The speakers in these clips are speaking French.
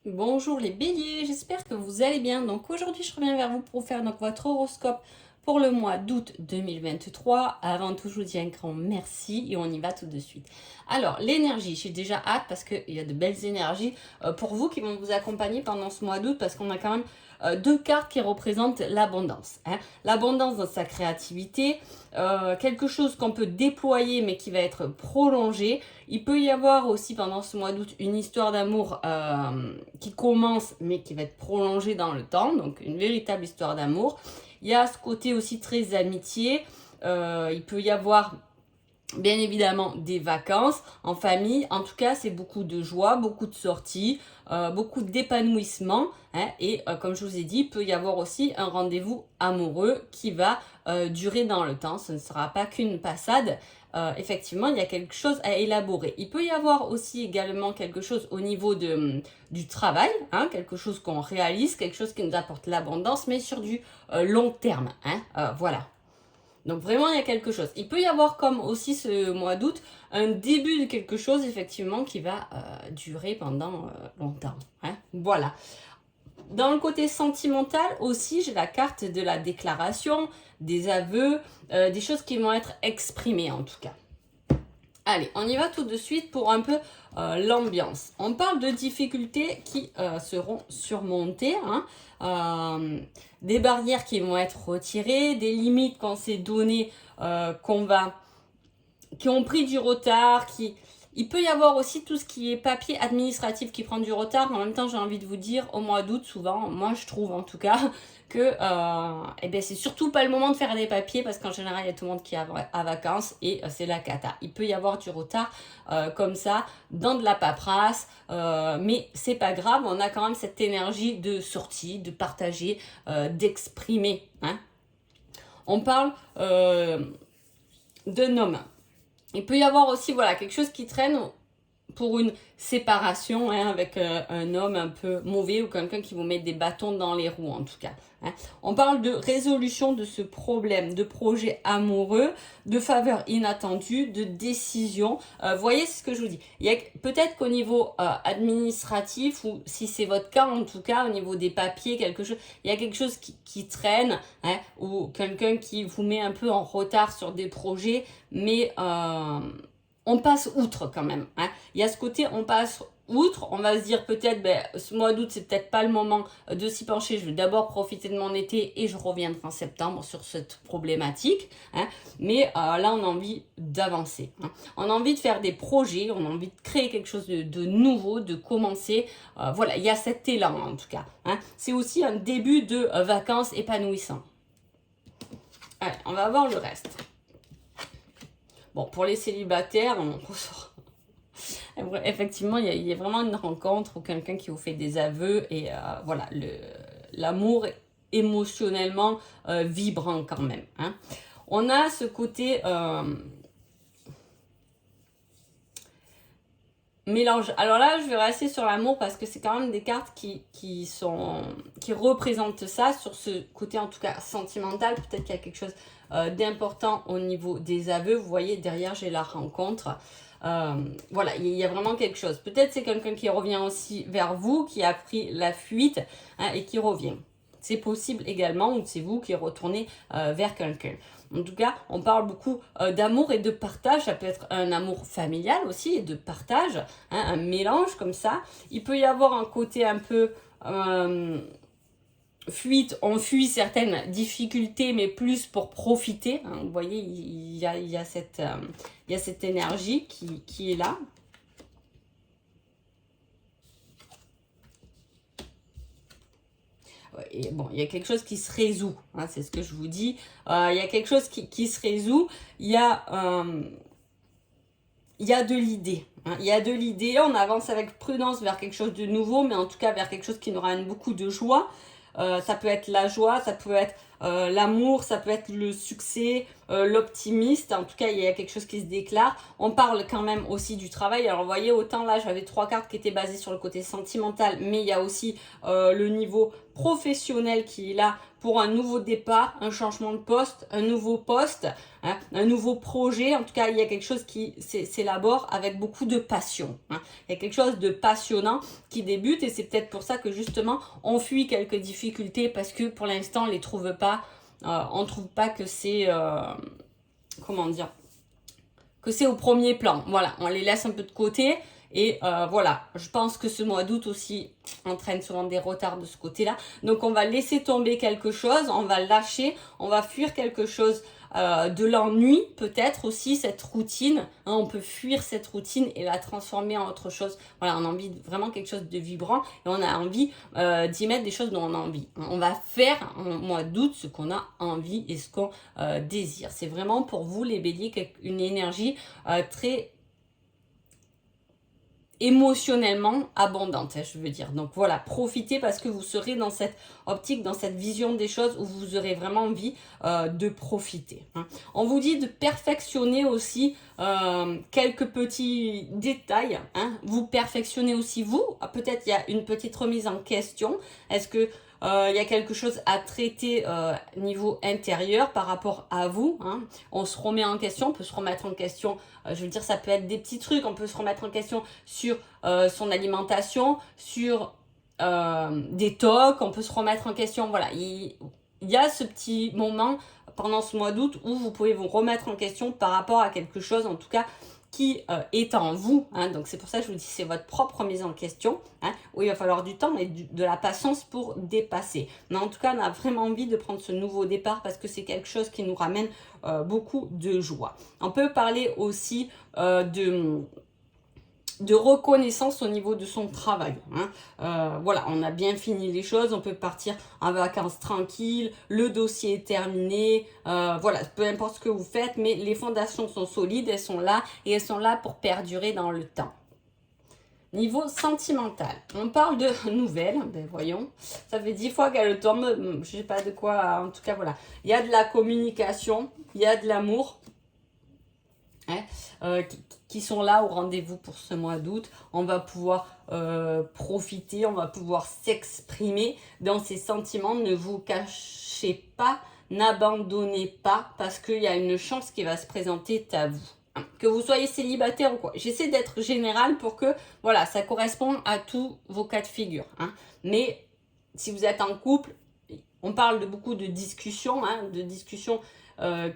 Bonjour les béliers, j'espère que vous allez bien. Donc aujourd'hui, je reviens vers vous pour faire votre horoscope pour le mois d'août 2023. Avant tout, je vous dis un grand merci et on y va tout de suite. Alors, l'énergie, j'ai déjà hâte parce qu'il y a de belles énergies pour vous qui vont vous accompagner pendant ce mois d'août parce qu'on a quand même deux cartes qui représentent l'abondance. L'abondance dans sa créativité, quelque chose qu'on peut déployer mais qui va être prolongé. Il peut y avoir aussi pendant ce mois d'août une histoire d'amour qui commence mais qui va être prolongée dans le temps, donc une véritable histoire d'amour. Il y a ce côté aussi très amitié. Il peut y avoir bien évidemment des vacances en famille. En tout cas, c'est beaucoup de joie, beaucoup de sorties, beaucoup d'épanouissement. Et comme je vous ai dit, il peut y avoir aussi un rendez-vous amoureux qui va durer dans le temps. Ce ne sera pas qu'une passade. Effectivement, il y a quelque chose à élaborer. Il peut y avoir aussi également quelque chose au niveau du travail, quelque chose qu'on réalise, quelque chose qui nous apporte l'abondance, mais sur du long terme. Voilà. Donc vraiment, il y a quelque chose. Il peut y avoir comme aussi ce mois d'août un début de quelque chose effectivement qui va durer pendant longtemps. Voilà. Dans le côté sentimental aussi, j'ai la carte de la déclaration, des aveux, des choses qui vont être exprimées en tout cas. Allez, on y va tout de suite pour un peu l'ambiance. On parle de difficultés qui seront surmontées, des barrières qui vont être retirées, des limites qu'on s'est données, qui ont pris du retard, Il peut y avoir aussi tout ce qui est papier administratif qui prend du retard. En même temps, j'ai envie de vous dire, au mois d'août, souvent, moi je trouve en tout cas, que c'est surtout pas le moment de faire des papiers parce qu'en général, il y a tout le monde qui est à vacances et c'est la cata. Il peut y avoir du retard comme ça dans de la paperasse, mais c'est pas grave, on a quand même cette énergie de sortie, de partager, d'exprimer. On parle d'un homme. Il peut y avoir aussi quelque chose qui traîne pour une séparation avec un homme un peu mauvais ou quelqu'un qui vous met des bâtons dans les roues en tout cas. On parle de résolution de ce problème, de projet amoureux, de faveur inattendue, de décision. Voyez ce que je vous dis. Il y a peut-être qu'au niveau administratif, ou si c'est votre cas en tout cas, au niveau des papiers, quelque chose, il y a quelque chose qui traîne, ou quelqu'un qui vous met un peu en retard sur des projets, mais on passe outre quand même. Il y a ce côté, on passe outre, on va se dire peut-être, ce mois d'août, c'est peut-être pas le moment de s'y pencher, je vais d'abord profiter de mon été et je reviendrai en septembre sur cette problématique. Mais là, on a envie d'avancer. On a envie de faire des projets, on a envie de créer quelque chose de nouveau, de commencer. Voilà, il y a cet élan en tout cas. C'est aussi un début de vacances épanouissant. Allez, on va voir le reste. Bon, pour les célibataires, on ressort. Effectivement, il y a vraiment une rencontre ou quelqu'un qui vous fait des aveux et voilà, l'amour émotionnellement vibrant quand même. On a ce côté mélange. Alors là, je vais rester sur l'amour parce que c'est quand même des cartes qui représentent ça sur ce côté en tout cas sentimental. Peut-être qu'il y a quelque chose d'important au niveau des aveux. Vous voyez, derrière, j'ai la rencontre. Voilà, il y a vraiment quelque chose. Peut-être c'est quelqu'un qui revient aussi vers vous, qui a pris la fuite et qui revient. C'est possible également, ou c'est vous qui retournez vers quelqu'un. En tout cas, on parle beaucoup d'amour et de partage. Ça peut être un amour familial aussi et de partage, un mélange comme ça. Il peut y avoir un côté un peu fuite, on fuit certaines difficultés, mais plus pour profiter. Vous voyez, il y a cette énergie qui est là. Et bon, il y a quelque chose qui se résout, c'est ce que je vous dis. Il y a quelque chose qui se résout. Il y a de l'idée. Il y a de l'idée. On avance avec prudence vers quelque chose de nouveau, mais en tout cas vers quelque chose qui nous ramène beaucoup de joie. Ça peut être la joie, ça peut être l'amour, ça peut être le succès, l'optimiste. En tout cas, il y a quelque chose qui se déclare. On parle quand même aussi du travail. Alors, vous voyez, autant là, j'avais 3 cartes qui étaient basées sur le côté sentimental, mais il y a aussi le niveau professionnel qui est là pour un nouveau départ, un changement de poste, un nouveau poste, hein, un nouveau projet. En tout cas, il y a quelque chose qui s'élabore avec beaucoup de passion. Hein. Il y a quelque chose de passionnant qui débute et c'est peut-être pour ça que justement, on fuit quelques difficultés parce que pour l'instant, on ne les trouve pas. On ne trouve pas que c'est... comment dire, que c'est au premier plan. Voilà, on les laisse un peu de côté. Et voilà, je pense que ce mois d'août aussi entraîne souvent des retards de ce côté-là. Donc on va laisser tomber quelque chose, on va lâcher, on va fuir quelque chose de l'ennui, peut-être aussi cette routine. Hein, on peut fuir cette routine et la transformer en autre chose. Voilà, on a envie de vraiment quelque chose de vibrant et on a envie d'y mettre des choses dont on a envie. On va faire en mois d'août ce qu'on a envie et ce qu'on désire. C'est vraiment pour vous les béliers une énergie très émotionnellement abondante, je veux dire. Donc voilà, profitez parce que vous serez dans cette optique, dans cette vision des choses où vous aurez vraiment envie de profiter. Hein. On vous dit de perfectionner aussi quelques petits détails. Hein. Vous perfectionnez aussi vous. Peut-être il y a une petite remise en question. Est-ce que il y a quelque chose à traiter niveau intérieur par rapport à vous. Hein. On se remet en question, on peut se remettre en question. Je veux dire, ça peut être des petits trucs. On peut se remettre en question sur son alimentation, sur des tocs. On peut se remettre en question. Voilà, il y a ce petit moment pendant ce mois d'août où vous pouvez vous remettre en question par rapport à quelque chose, en tout cas, qui est en vous. Hein, donc c'est pour ça que je vous dis c'est votre propre mise en question, hein, où il va falloir du temps et de la patience pour dépasser. Mais en tout cas, on a vraiment envie de prendre ce nouveau départ parce que c'est quelque chose qui nous ramène beaucoup de joie. On peut parler aussi de reconnaissance au niveau de son travail. Hein. Voilà, on a bien fini les choses, on peut partir en vacances tranquilles, le dossier est terminé, voilà, peu importe ce que vous faites, mais les fondations sont solides, elles sont là et elles sont là pour perdurer dans le temps. Niveau sentimental, on parle de nouvelles, ben voyons, ça fait 10 fois qu'elle tombe, je sais pas de quoi, en tout cas voilà. Il y a de la communication, il y a de l'amour, hein, qui sont là au rendez-vous pour ce mois d'août. On va pouvoir profiter, on va pouvoir s'exprimer dans ces sentiments. Ne vous cachez pas, n'abandonnez pas parce qu'il y a une chance qui va se présenter à vous. Hein. Que vous soyez célibataire ou quoi. J'essaie d'être générale pour que voilà, ça corresponde à tous vos cas de figure. Hein. Mais si vous êtes en couple, on parle de beaucoup de discussions, hein,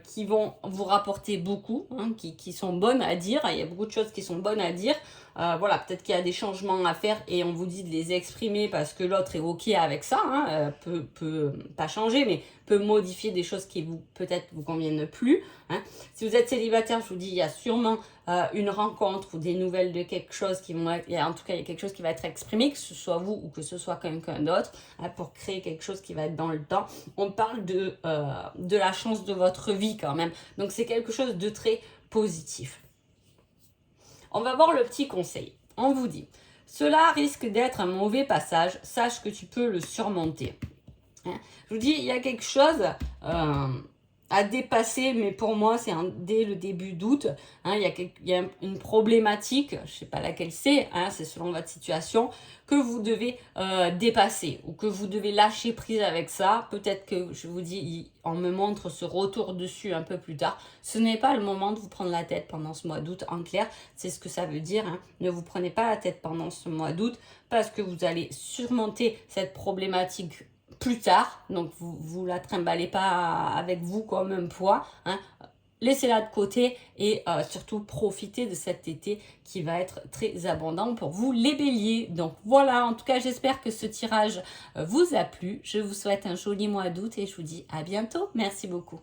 qui vont vous rapporter beaucoup, hein, qui sont bonnes à dire. Il y a beaucoup de choses qui sont bonnes à dire. Voilà, peut-être qu'il y a des changements à faire et on vous dit de les exprimer parce que l'autre est OK avec ça. Hein, peut pas changer, mais peut modifier des choses qui peut-être vous conviennent plus. Hein. Si vous êtes célibataire, je vous dis, il y a sûrement une rencontre ou des nouvelles de quelque chose qui vont être, en tout cas, il y a quelque chose qui va être exprimé, que ce soit vous ou que ce soit quelqu'un d'autre, hein, pour créer quelque chose qui va être dans le temps. On parle de la chance de votre vie quand même. Donc, c'est quelque chose de très positif. On va voir le petit conseil. On vous dit, cela risque d'être un mauvais passage, sache que tu peux le surmonter. Hein. Je vous dis, il y a quelque chose à dépasser, mais pour moi, c'est dès le début d'août. Hein, il y a une problématique, je ne sais pas laquelle c'est, hein, c'est selon votre situation, que vous devez dépasser ou que vous devez lâcher prise avec ça. Peut-être que, je vous dis, on me montre ce retour dessus un peu plus tard. Ce n'est pas le moment de vous prendre la tête pendant ce mois d'août, en clair, c'est ce que ça veut dire. Hein. Ne vous prenez pas la tête pendant ce mois d'août parce que vous allez surmonter cette problématique plus tard, donc vous la trimballez pas avec vous comme un poids, hein. Laissez-la de côté et surtout profitez de cet été qui va être très abondant pour vous les béliers. Donc voilà, en tout cas j'espère que ce tirage vous a plu. Je vous souhaite un joli mois d'août et je vous dis à bientôt. Merci beaucoup.